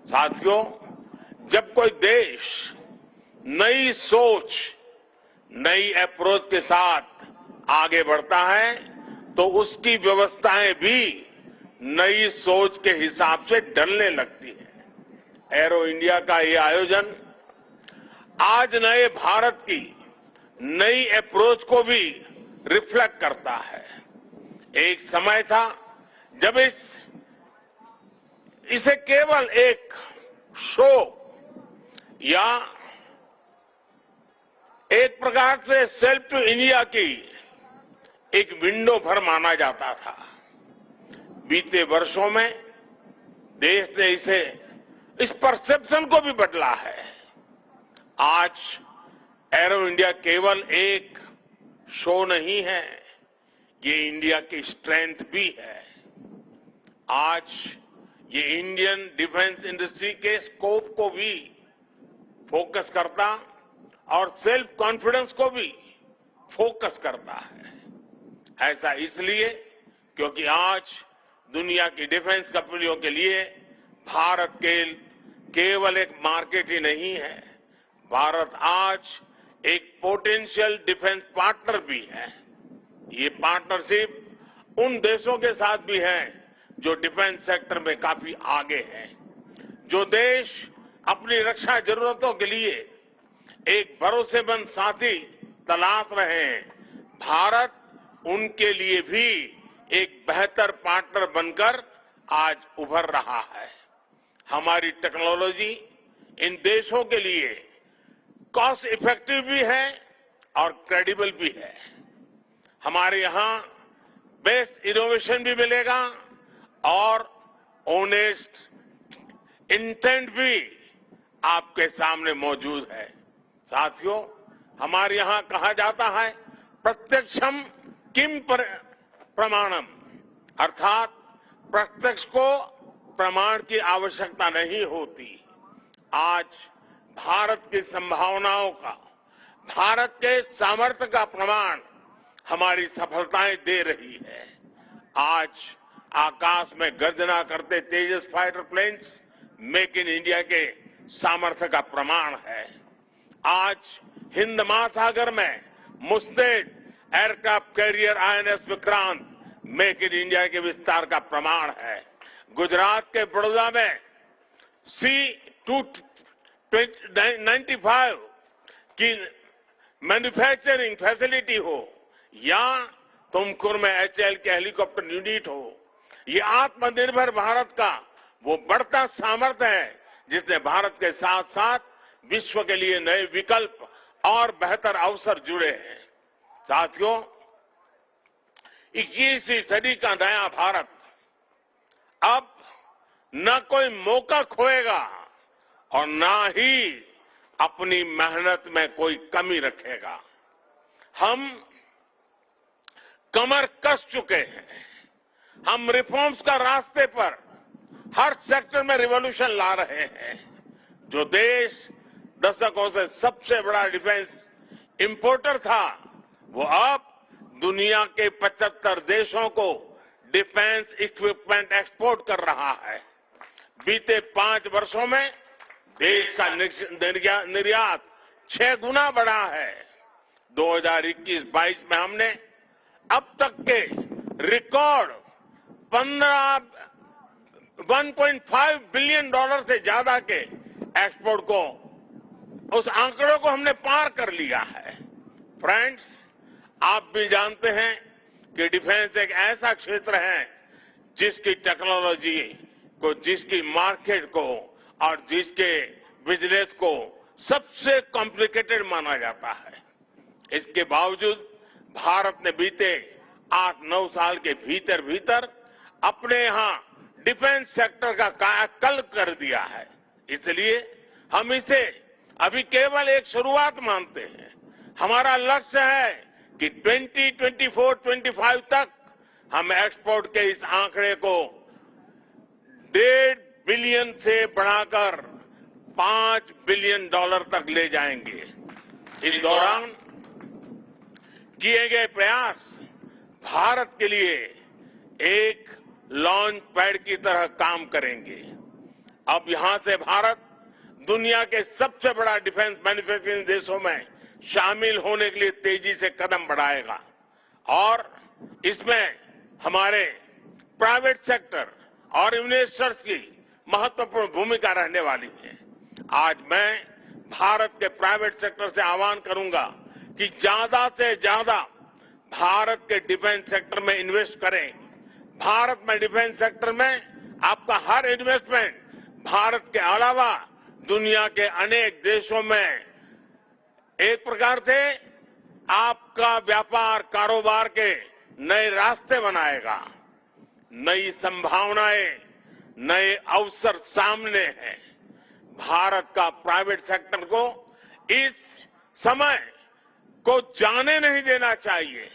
साथियों, जब कोई देश नई सोच, नई अप्रोच के साथ आगे बढ़ता है तो उसकी व्यवस्थाएं भी नई सोच के हिसाब से ढलने लगती है। एरो इंडिया का ये आयोजन आज नए भारत की नई अप्रोच को भी रिफ्लेक्ट करता है। एक समय था जब इसे केवल एक शो या एक प्रकार से सेल्फ टू इंडिया की एक विंडो भर माना जाता था। बीते वर्षों में देश ने इस परसेप्शन को भी बदला है। आज एरो इंडिया केवल एक शो नहीं है, ये इंडिया की स्ट्रेंथ भी है। आज ये इंडियन डिफेंस इंडस्ट्री के स्कोप को भी फोकस करता और सेल्फ कॉन्फिडेंस को भी फोकस करता है। ऐसा इसलिए क्योंकि आज दुनिया की डिफेंस कंपनियों के लिए भारत केवल एक मार्केट ही नहीं है, भारत आज एक पोटेंशियल डिफेंस पार्टनर भी है। ये पार्टनरशिप उन देशों के साथ भी है जो डिफेंस सेक्टर में काफी आगे हैं, जो देश अपनी रक्षा जरूरतों के लिए एक भरोसेमंद साथी तलाश रहे हैं। भारत उनके लिए भी एक बेहतर पार्टनर बनकर आज उभर रहा है। हमारी टेक्नोलॉजी इन देशों के लिए कॉस्ट इफेक्टिव भी है और क्रेडिबल भी है। हमारे यहां बेस्ट इनोवेशन भी मिलेगा और ऑनेस्ट इंटेंट भी आपके सामने मौजूद है। साथियों, हमारे यहां कहा जाता है प्रत्यक्षम किम प्रमाणम, अर्थात प्रत्यक्ष को प्रमाण की आवश्यकता नहीं होती। आज भारत की संभावनाओं का, भारत के सामर्थ्य का प्रमाण हमारी सफलताएं दे रही है। आज आकाश में गर्जना करते Tejas fighter planes make in India के सामर्थ्य का प्रमाण है। आज हिंद महासागर में मुस्तैद aircraft carrier INS Vikrant make in India के विस्तार का प्रमाण है। गुजरात के बड़ौदा में C-295 की मैन्युफैक्चरिंग फैसिलिटी हो या तुमकुर में HAL के हेलीकॉप्टर यूनिट हो, ये आत्मनिर्भर भारत का वो बढ़ता सामर्थ्य है जिसने भारत के साथ साथ विश्व के लिए नए विकल्प और बेहतर अवसर जुड़े हैं। साथियों, 21वीं सदी का नया भारत अब न कोई मौका खोएगा और न ही अपनी मेहनत में कोई कमी रखेगा। हम कमर कस चुके हैं। हम रिफॉर्म्स का रास्ते पर हर सेक्टर में रिवॉल्यूशन ला रहे हैं। जो देश दशकों से सबसे बड़ा डिफेंस इंपोर्टर था, वो अब दुनिया के 75 देशों को डिफेंस इक्विपमेंट एक्सपोर्ट कर रहा है। बीते 5 वर्षों में देश का निर्यात 6 गुना बढ़ा है। 2021-22 में हमने अब तक के रिकॉर्ड 1.5 बिलियन डॉलर से ज्यादा के एक्सपोर्ट को, उस आंकड़ों को हमने पार कर लिया है। फ्रेंड्स, आप भी जानते हैं कि डिफेंस एक ऐसा क्षेत्र है जिसकी टेक्नोलॉजी को, जिसकी मार्केट को और जिसके बिजनेस को सबसे कॉम्प्लिकेटेड माना जाता है। इसके बावजूद भारत ने बीते 8-9 साल के भीतर भीतर अपने यहां डिफेंस सेक्टर का कायाकल्प कर दिया है। इसलिए हम इसे अभी केवल एक शुरुआत मानते हैं। हमारा लक्ष्य है कि 2024-25 तक हम एक्सपोर्ट के इस आंकड़े को 1.5 बिलियन से बढ़ाकर 5 बिलियन डॉलर तक ले जाएंगे। इस दौरान किए गए प्रयास भारत के लिए एक लॉन्च पैड की तरह काम करेंगे। अब यहां से भारत दुनिया के सबसे बड़ा डिफेंस मैन्युफैक्चरिंग देशों में शामिल होने के लिए तेजी से कदम बढ़ाएगा और इसमें हमारे प्राइवेट सेक्टर और इन्वेस्टर्स की महत्वपूर्ण भूमिका रहने वाली है। आज मैं भारत के प्राइवेट सेक्टर से आह्वान करूंगा कि ज्यादा से ज्यादा भारत के डिफेंस सेक्टर में इन्वेस्ट करें। भारत में डिफेंस सेक्टर में आपका हर इन्वेस्टमेंट भारत के अलावा दुनिया के अनेक देशों में एक प्रकार से आपका व्यापार कारोबार के नए रास्ते बनाएगा। नई संभावनाएं, नए अवसर सामने हैं। भारत का प्राइवेट सेक्टर को इस समय को जाने नहीं देना चाहिए।